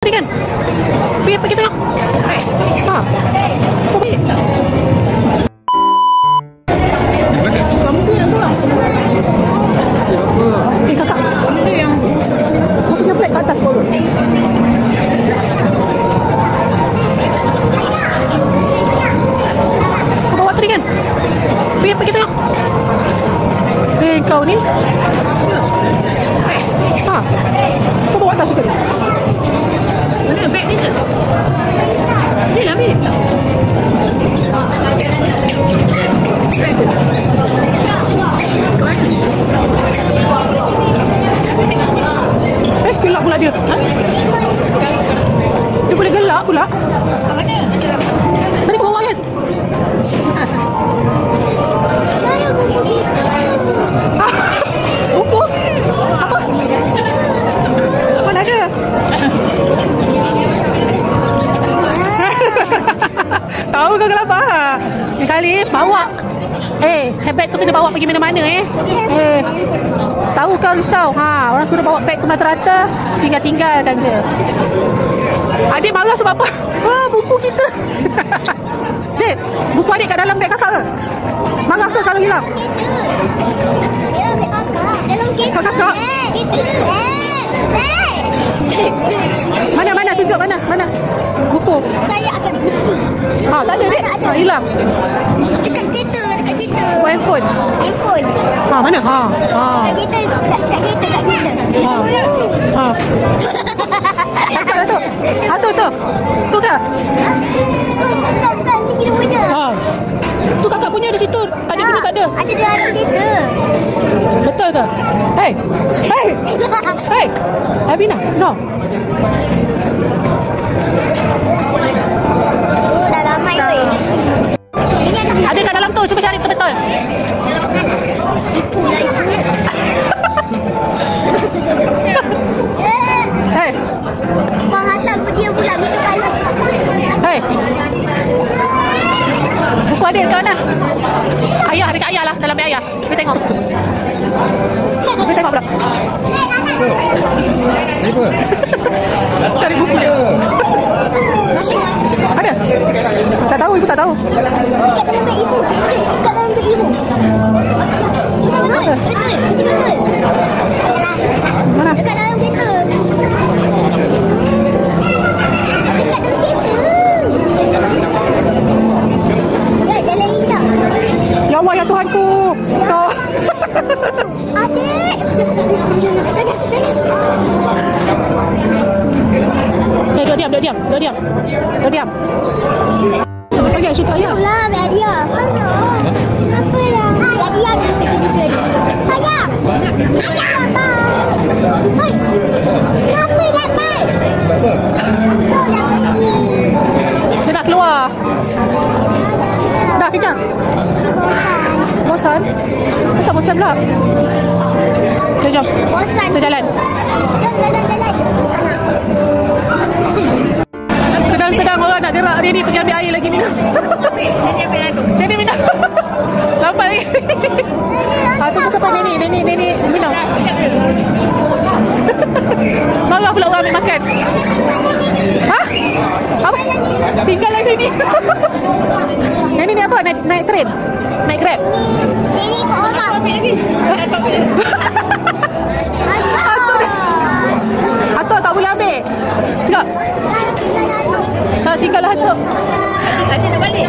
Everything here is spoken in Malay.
Tadi kan? Pergi tengok. Ha. Pergi. Kakak. Benda yang kau punya beg kat atas kau. Kau bawa tadi kan? Pergi tengok. Kau ni. Ha. Kau bawa atas tadi. Mana beg ni ke? Ni lah beg. Gelap pula dia. Ha? Dia boleh gelap pula. Mana? Tadi kau bawa kan? Mana buku kita? Buku? Apa? Mana ada? Tahu kau kenapa? Kali bawa. Beg tu kena bawa pergi mana-mana tahu kau risau. Orang suruh bawa beg tu rata-rata, tinggalkan je. Adik marah sebab apa? Buku kita. Dek, buku adik kat dalam beg kakak ke? Marah ke kalau hilang? Dalam beg kakak. Dalam kereta. Kakak? Dek, mana tunjuk mana? Buku. Saya akan bukti. Tak ada dek. Hilang. Dekat kereta. Handphone. Mana? Kat kereta. Kakak lah tu. Tu ke? Bukan, ni kita punya. Tu kakak punya di situ. Adik punya tak ada. Ada dalam kereta. Betul ke? Hey. Avina, no. Dah ramai weh. Ada kat dalam tu, cuba cari betul-betul. Hey. Bang Hassan dia pula gitu kan. Hey. Buku adik kat mana? Ayah, dekat ayah lah, dalam beg ayah. Pergi tengok. Pula. Cari buku dia. Ada? Tak tahu, ibu tak tahu. Dekat dalam beg ibu. Betul. Mana? Dekat dalam kereta. Ya, jalan hitam. Ya Allah, ya Tuhanku. Kau. Adik. Dia diam. Okey, suka ayah. Itulah beg dia. Kenapa lah? Beg dia ada kecil-kecil ni. Ayah. Apa? Hei. Kenapa datang? Oh, yang kecil. Dia nak keluar. Dah kenyang? Bosan? Kenapa bosan pula? Okay, jom. Bosan. Kita jalan. Jom jalan-jalan. Sedang orang nak derak hari ni pergi ambil air lagi minum. Nenek minum. Lambat lagi. Tunggu sampai nenek minum. Marah pula orang ambil makan. Apa? Tinggal lagi ni. Nenek ni apa? Naik train? Naik Grab? Nenek kau orang. Ambil lagi. Atau tak boleh ambil? Cakap. Tinggal lah tu. Adik nak balik.